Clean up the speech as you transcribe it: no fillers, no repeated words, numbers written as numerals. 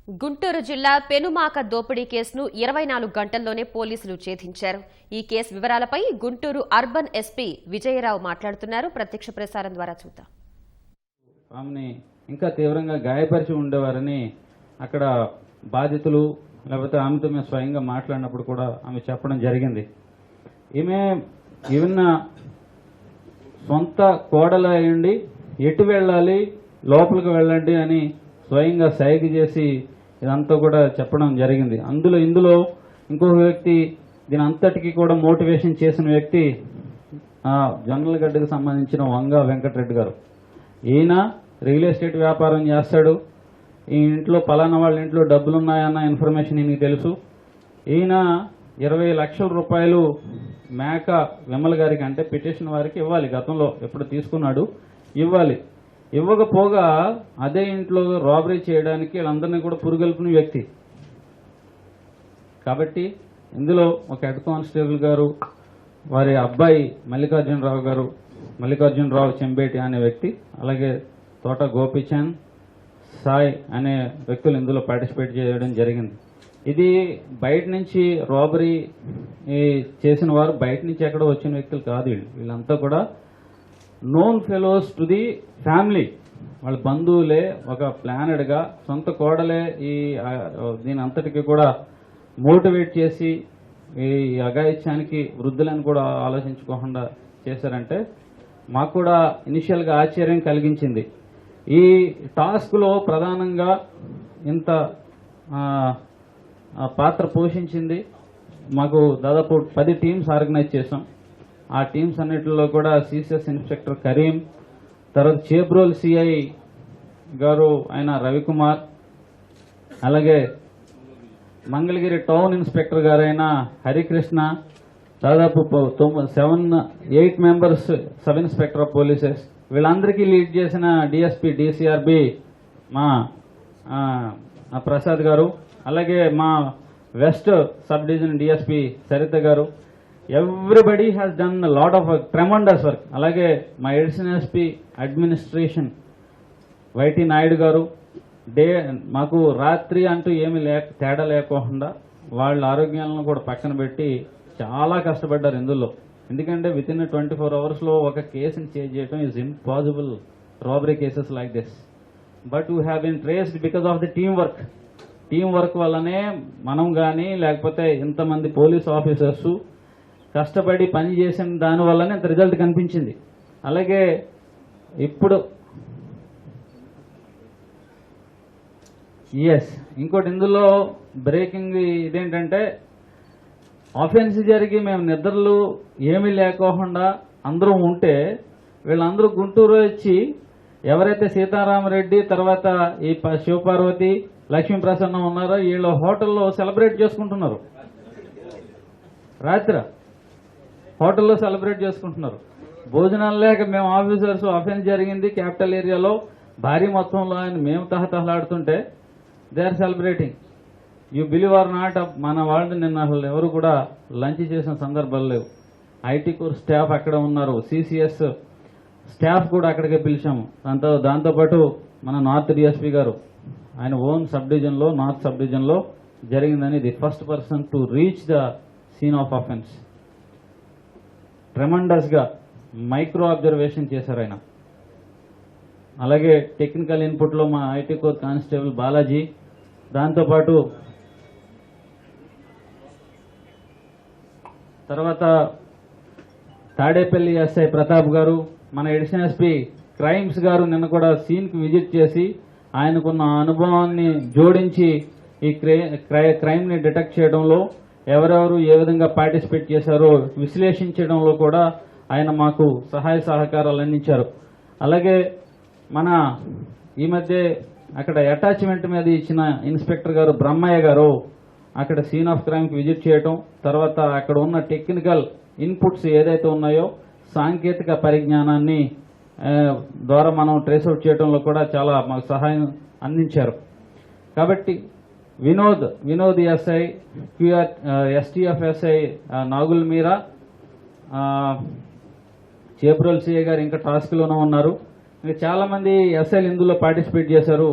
గుంటూరు జిల్లా పెనుమాక దోపిడీ కేసును 24 గంటల్లోనే పోలీసులు ఛేదించారు. ఈ కేసు వివరాలపై గుంటూరు అర్బన్ ఎస్పీ విజయరావు మాట్లాడుతున్నారు. ప్రత్యక్ష ప్రసారం ద్వారా చూద్దాం. ఆమెని ఇంకా తీవ్రంగా గాయపరిచి ఉండేవారని అక్కడ బాధితులు లేకపోతే ఆమెతో మేము స్వయంగా మాట్లాడినప్పుడు కూడా ఆమె చెప్పడం జరిగింది. ఈమె సొంత కోడలు అయ్యండి, ఎటు వెళ్ళాలి, లోపలికి వెళ్ళండి అని స్వయంగా సైగ చేసి ఇదంతా కూడా చెప్పడం జరిగింది. ఇందులో ఇంకొక వ్యక్తి దీని అంతటికీ కూడా మోటివేషన్ చేసిన వ్యక్తి జొన్నలగడ్డకు సంబంధించిన వంగ వెంకటరెడ్డి గారు. ఈయన రియల్ ఎస్టేట్ వ్యాపారం చేస్తాడు. ఈ ఇంట్లో పలానా వాళ్ళ ఇంట్లో డబ్బులున్నాయన్న ఇన్ఫర్మేషన్ ఈయనకి తెలుసు. ఈయన 20 లక్షల రూపాయలు మేక విమల గారికి అంటే పిటిషన్ వారికి ఇవ్వాలి. గతంలో ఎప్పుడు తీసుకున్నాడు, ఇవ్వకపోగా అదే ఇంట్లో రాబరీ చేయడానికి వీళ్ళందరినీ కూడా పురుగొల్పిన వ్యక్తి. కాబట్టి ఇందులో ఒక హెడ్ కానిస్టేబుల్ గారు, వారి అబ్బాయి మల్లికార్జునరావు చెంబేటి అనే వ్యక్తి, అలాగే తోట గోపీచంద్, సాయ్ అనే వ్యక్తులు ఇందులో పార్టిసిపేట్ చేయడం జరిగింది. ఇది బయట నుంచి రాబరీ చేసిన వారు బయట నుంచి ఎక్కడో వచ్చిన వ్యక్తులు కాదు. వీళ్ళంతా కూడా known fellows to the family, వాళ్ళ బంధువులే. ఒక ప్లానెడ్గా సొంత కోడలే దీని అంతటికి కూడా మోటివేట్ చేసి ఈ అఘాయిత్యానికి వృద్ధులను కూడా ఆలోచించుకోకుండా చేశారంటే మాకు కూడా ఇనిషియల్గా ఆశ్చర్యం కలిగించింది. ఈ టాస్క్లో ప్రధానంగా ఇంత పాత్ర పోషించింది. మాకు దాదాపు 10 టీమ్స్ ఆర్గనైజ్ చేసాం. ఆ టీమ్స్ అన్నిటిలో కూడా సిసిఎస్ ఇన్స్పెక్టర్ కరీం, తర్వాత చేబ్రోల్ సిఐ గారు ఆయన రవికుమార్, అలాగే మంగళగిరి టౌన్ ఇన్స్పెక్టర్ గారైన హరికృష్ణ, దాదాపు 8 members sub inspector of polices, వీళ్ళందరికీ లీడ్ చేసిన డిఎస్పీ డిసిఆర్బి మా ప్రసాద్ గారు, అలాగే మా west sub division DSP Saritha గారు. Everybody has done lot of tremendous work. అలాగే మా additional SP administration YT Naidu గారు మాకు రాత్రి అంటూ ఏమీ తేడా లేకుండా వాళ్ళ ఆరోగ్యాలను కూడా పక్కన పెట్టి చాలా కష్టపడ్డారు ఇందులో. ఎందుకంటే విత్ ఇన్ 24 అవర్స్లో ఒక కేసుని చేంజ్ చేయడం is impossible, robbery cases like this. But we have been traced because of the team work వల్లనే మనం కానీ లేకపోతే ఇంతమంది పోలీస్ ఆఫీసర్స్ కష్టపడి పని చేసిన దానివల్లనే ఇంత రిజల్ట్ కనిపించింది. అలాగే ఇప్పుడు ఇంకోటి ఇందులో బ్రేకింగ్ ఇదేంటంటే ఆఫెన్స్ జరిగి మేము నిద్రలు ఏమీ లేకోకుండా అందరూ ఉంటే వీళ్ళందరూ గుంటూరు వచ్చి ఎవరైతే సీతారామరెడ్డి తర్వాత ఈ శివపార్వతి లక్ష్మీప్రసన్న ఉన్నారో వీళ్ళు హోటల్లో సెలబ్రేట్ చేసుకుంటున్నారు. రాత్రి హోటల్లో సెలబ్రేట్ చేసుకుంటున్నారు. భోజనాలు లేక మేము ఆఫీసర్స్ అఫెన్స్ జరిగింది క్యాపిటల్ ఏరియాలో భారీ మొత్తంలో ఆయన మేము తహతహలాడుతుంటే they are celebrating. You believe or not. మన వాళ్ళు నిన్న అసలు ఎవరు కూడా లంచ్ చేసిన సందర్భాలు లేవు. ఐటీ కోర్ స్టాఫ్ అక్కడ ఉన్నారు, సిసిఎస్ స్టాఫ్ కూడా అక్కడికే పిలిచాము. దాంతోపాటు మన నార్త్ డిఎస్పీ గారు ఆయన ఓన్ సబ్ డివిజన్లో నార్త్ సబ్ డివిజన్లో జరిగిందని the first person to reach the scene of offence. ట్రెమండస్గా మైక్రో అబ్జర్వేషన్ చేశారు ఆయన. అలాగే టెక్నికల్ ఇన్పుట్లో మా ఐటీ కోర్ కానిస్టేబుల్ బాలాజీ, దాంతోపాటు తర్వాత తాడేపల్లి ఎస్ఐ ప్రతాప్ గారు, మన ఎడిషనల్ ఎస్పీ క్రైమ్స్ గారు నిన్న కూడా సీన్కి విజిట్ చేసి ఆయనకున్న అనుభవాన్ని జోడించి ఈ క్రైమ్ని డిటెక్ట్ చేయడంలో ఎవరెవరు ఏ విధంగా పార్టిసిపేట్ చేశారో విశ్లేషించడంలో కూడా ఆయన మాకు సహాయ సహకారాలు అందించారు. అలాగే మన ఈ మధ్య అక్కడ అటాచ్మెంట్ మీద ఇచ్చిన ఇన్స్పెక్టర్ గారు బ్రహ్మయ్య గారు అక్కడ సీన్ ఆఫ్ క్రైమ్కి విజిట్ చేయడం, తర్వాత అక్కడ ఉన్న టెక్నికల్ ఇన్పుట్స్ ఏదైతే ఉన్నాయో సాంకేతిక పరిజ్ఞానాన్ని ద్వారా మనం ట్రేస్అవుట్ చేయడంలో కూడా చాలా మాకు సహాయం అందించారు. కాబట్టి Vinod SI, STF SI Nagul Meera, Chebrol CI గారు ఇంకా టాస్క్లోనే ఉన్నారు. చాలా మంది ఎస్ఐలు ఇందులో పార్టిసిపేట్ చేశారు.